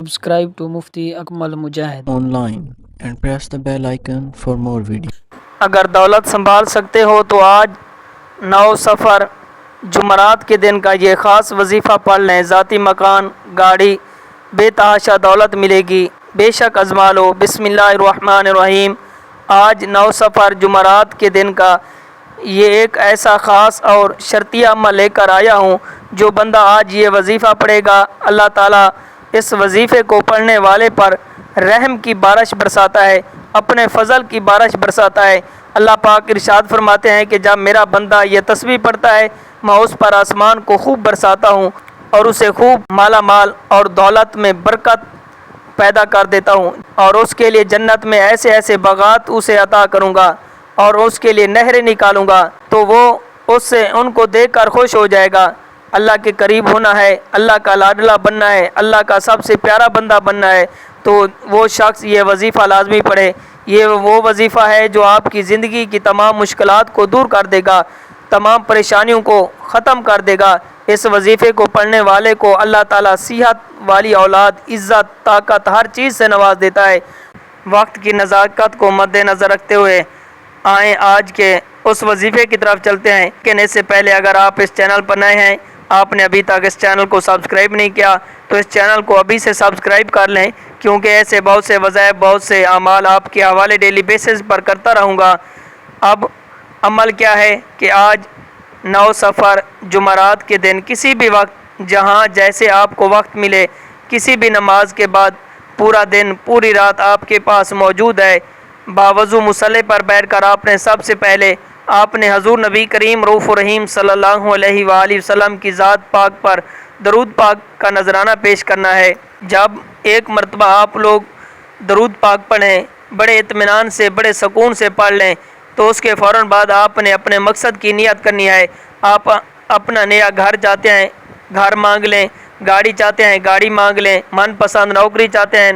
Subscribe to Mufti Akmal Mujahid online and press the bell icon for more videos. اگر دولت سنبھال سکتے ہو تو آج 9 سفر جمعرات کے دن کا یہ خاص وظیفہ پڑھ لیں. ذاتی مکان، گاڑی، بے تحاشا دولت ملے گی، بے شک آزما لو. بسم اللہ الرحمن الرحیم. آج 9 سفر جمعرات کے دن کا یہ ایک ایسا خاص اور شرطیہ عمل لے کر آیا ہوں. جو بندہ آج یہ وظیفہ پڑھے گا، اللہ تعالیٰ اس وظیفے کو پڑھنے والے پر رحم کی بارش برساتا ہے، اپنے فضل کی بارش برساتا ہے. اللہ پاک ارشاد فرماتے ہیں کہ جب میرا بندہ یہ تسبیح پڑھتا ہے، میں اس پر آسمان کو خوب برساتا ہوں اور اسے خوب مالا مال اور دولت میں برکت پیدا کر دیتا ہوں، اور اس کے لیے جنت میں ایسے ایسے باغات اسے عطا کروں گا اور اس کے لیے نہریں نکالوں گا تو وہ اس سے ان کو دیکھ کر خوش ہو جائے گا. اللہ کے قریب ہونا ہے، اللہ کا لاڈلا بننا ہے، اللہ کا سب سے پیارا بندہ بننا ہے تو وہ شخص یہ وظیفہ لازمی پڑھے. یہ وہ وظیفہ ہے جو آپ کی زندگی کی تمام مشکلات کو دور کر دے گا، تمام پریشانیوں کو ختم کر دے گا. اس وظیفے کو پڑھنے والے کو اللہ تعالیٰ صحت والی اولاد، عزت، طاقت، ہر چیز سے نواز دیتا ہے. وقت کی نزاکت کو مد نظر رکھتے ہوئے آئیں آج کے اس وظیفے کی طرف چلتے ہیں. لیکن اس سے پہلے اگر آپ اس چینل پر نئے ہیں، آپ نے ابھی تک اس چینل کو سبسکرائب نہیں کیا تو اس چینل کو ابھی سے سبسکرائب کر لیں، کیونکہ ایسے بہت سے وظائف، بہت سے اعمال آپ کے حوالے ڈیلی بیسس پر کرتا رہوں گا. اب عمل کیا ہے کہ آج 9 سفر جمعرات کے دن کسی بھی وقت، جہاں جیسے آپ کو وقت ملے، کسی بھی نماز کے بعد پورا دن، پوری رات آپ کے پاس موجود ہے. باوضو مصلی پر بیٹھ کر آپ نے سب سے پہلے آپ نے حضور نبی کریم رؤوف الرحیم صلی اللہ علیہ وآلہ وسلم کی ذات پاک پر درود پاک کا نذرانہ پیش کرنا ہے. جب ایک مرتبہ آپ لوگ درود پاک پڑھیں، بڑے اطمینان سے، بڑے سکون سے پڑھ لیں تو اس کے فوراً بعد آپ نے اپنے مقصد کی نیت کرنی ہے. آپ اپنا نیا گھر چاہتے ہیں، گھر مانگ لیں. گاڑی چاہتے ہیں، گاڑی مانگ لیں. من پسند نوکری چاہتے ہیں،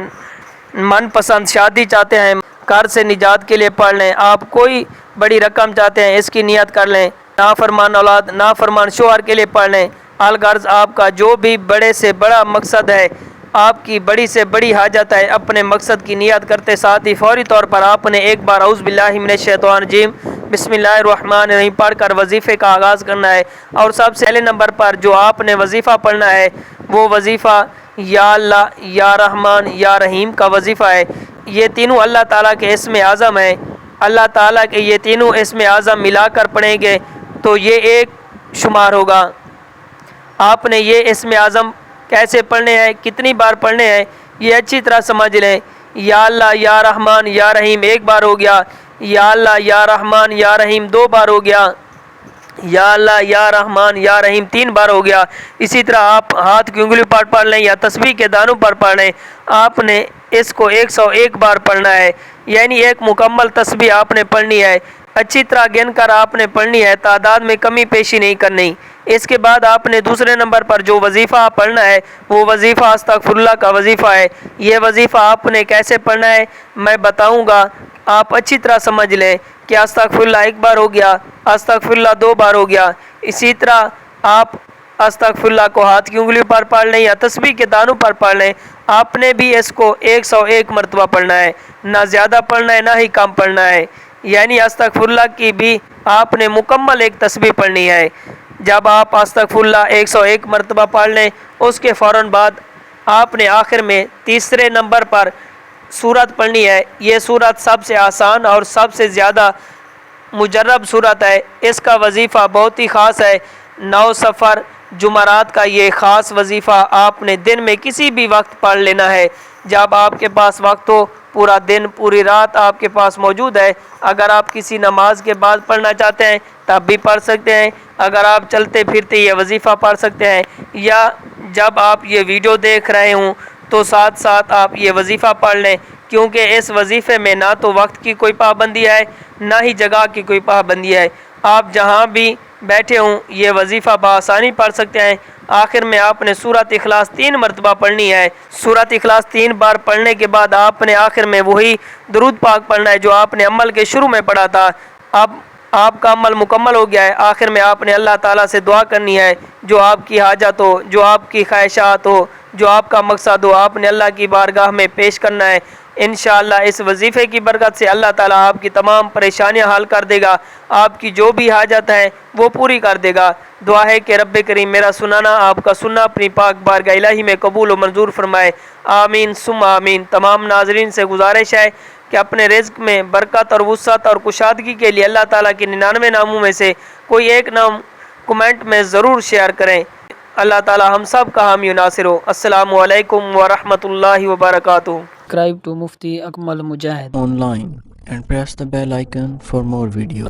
من پسند شادی چاہتے ہیں، گھر سے نجات کے لیے پڑھ لیں. آپ کوئی بڑی رقم چاہتے ہیں، اس کی نیت کر لیں. نافرمان اولاد، نافرمان شوہر کے لیے پڑھ لیں. الغرض آپ کا جو بھی بڑے سے بڑا مقصد ہے، آپ کی بڑی سے بڑی حاجت ہے، اپنے مقصد کی نیت کرتے ساتھ ہی فوری طور پر آپ نے ایک بار اعوذ باللہ من الشیطان الرجیم بسم اللہ الرحمن الرحیم پڑھ کر وظیفے کا آغاز کرنا ہے. اور سب سے پہلے نمبر پر جو آپ نے وظیفہ پڑھنا ہے وہ وظیفہ یا اللہ، یا رحمان، یا رحیم کا وظیفہ ہے. یہ تینوں اللہ تعالیٰ کے اسم اعظم ہیں. اللہ تعالیٰ کے یہ تینوں اسم اعظم ملا کر پڑھیں گے تو یہ ایک شمار ہوگا. آپ نے یہ اسم اعظم کیسے پڑھنے ہیں، کتنی بار پڑھنے ہیں، یہ اچھی طرح سمجھ لیں. یا اللہ، یا رحمان، یا رحیم ایک بار ہو گیا. یا اللہ، یا رحمان، یا رحیم 2 بار ہو گیا. یا اللہ، یا رحمان، یا رحیم 3 بار ہو گیا. اسی طرح آپ ہاتھ کی انگلی پر پڑھ لیں یا تسبیح کے دانوں پر پڑھ لیں. آپ نے اس کو 101 بار پڑھنا ہے، یعنی ایک مکمل تسبیح آپ نے پڑھنی ہے. اچھی طرح گن کر آپ نے پڑھنی ہے، تعداد میں کمی پیشی نہیں کرنی. اس کے بعد آپ نے دوسرے نمبر پر جو وظیفہ پڑھنا ہے وہ وظیفہ استغفر اللہ کا وظیفہ ہے. یہ وظیفہ آپ نے کیسے پڑھنا ہے میں بتاؤں گا، آپ اچھی طرح سمجھ لیں کہ استغفر اللہ 1 بار ہو گیا، استغفر اللہ 2 بار ہو گیا. اسی طرح آپ استغفر اللہ کو ہاتھ کی انگلی پر پڑھ لیں یا تسبیح کے دانوں پر پڑھ لیں. آپ نے بھی اس کو 101 مرتبہ پڑھنا ہے، نہ زیادہ پڑھنا ہے نہ ہی کم پڑھنا ہے. یعنی استغفر اللہ کی بھی آپ نے مکمل ایک تسبیح پڑھنی ہے. جب آپ استغفر اللہ 101 مرتبہ پڑھ لیں، اس کے فوراً بعد آپ نے آخر میں تیسرے نمبر پر سورت پڑھنی ہے. یہ سورت سب سے آسان اور سب سے زیادہ مجرب سورت ہے. اس کا وظیفہ بہت ہی خاص ہے. 9 سفر جمعرات کا یہ خاص وظیفہ آپ نے دن میں کسی بھی وقت پڑھ لینا ہے، جب آپ کے پاس وقت ہو. پورا دن، پوری رات آپ کے پاس موجود ہے. اگر آپ کسی نماز کے بعد پڑھنا چاہتے ہیں تب بھی پڑھ سکتے ہیں. اگر آپ چلتے پھرتے یہ وظیفہ پڑھ سکتے ہیں، یا جب آپ یہ ویڈیو دیکھ رہے ہوں تو ساتھ ساتھ آپ یہ وظیفہ پڑھ لیں، کیونکہ اس وظیفے میں نہ تو وقت کی کوئی پابندی ہے نہ ہی جگہ کی کوئی پابندی ہے. آپ جہاں بھی بیٹھے ہوں یہ وظیفہ بآسانی پڑھ سکتے ہیں. آخر میں آپ نے سورۃ اخلاص 3 مرتبہ پڑھنی ہے. سورۃ اخلاص 3 بار پڑھنے کے بعد آپ نے آخر میں وہی درود پاک پڑھنا ہے جو آپ نے عمل کے شروع میں پڑھا تھا. اب آپ کا عمل مکمل ہو گیا ہے۔ آخر میں آپ نے اللہ تعالیٰ سے دعا کرنی ہے، جو آپ کی حاجت ہو، جو آپ کی خواہشات ہو، جو آپ کا مقصد ہو، آپ نے اللہ کی بارگاہ میں پیش کرنا ہے۔ انشاءاللہ اس وظیفے کی برکت سے اللہ تعالیٰ آپ کی تمام پریشانیاں حل کر دے گا، آپ کی جو بھی حاجت ہے وہ پوری کر دے گا۔ دعا ہے کہ رب کریم میرا سنانا، آپ کا سننا اپنی پاک بارگاہ الہی میں قبول و منظور فرمائے، آمین ثم آمین۔ تمام ناظرین سے گزارش ہے کہ اپنے رزق میں برکت اور وسعت اور کشادگی کے لیے اللہ تعالیٰ کے 99 ناموں میں سے کوئی ایک نام کمنٹ میں ضرور شیئر کریں۔ اللہ تعالیٰ ہم سب کا حامی و ناصر ہو۔ السلام علیکم ورحمۃ اللہ وبرکاتہ۔ Subscribe to Mufti Akmal Mujahid. online and press the bell icon for more videos.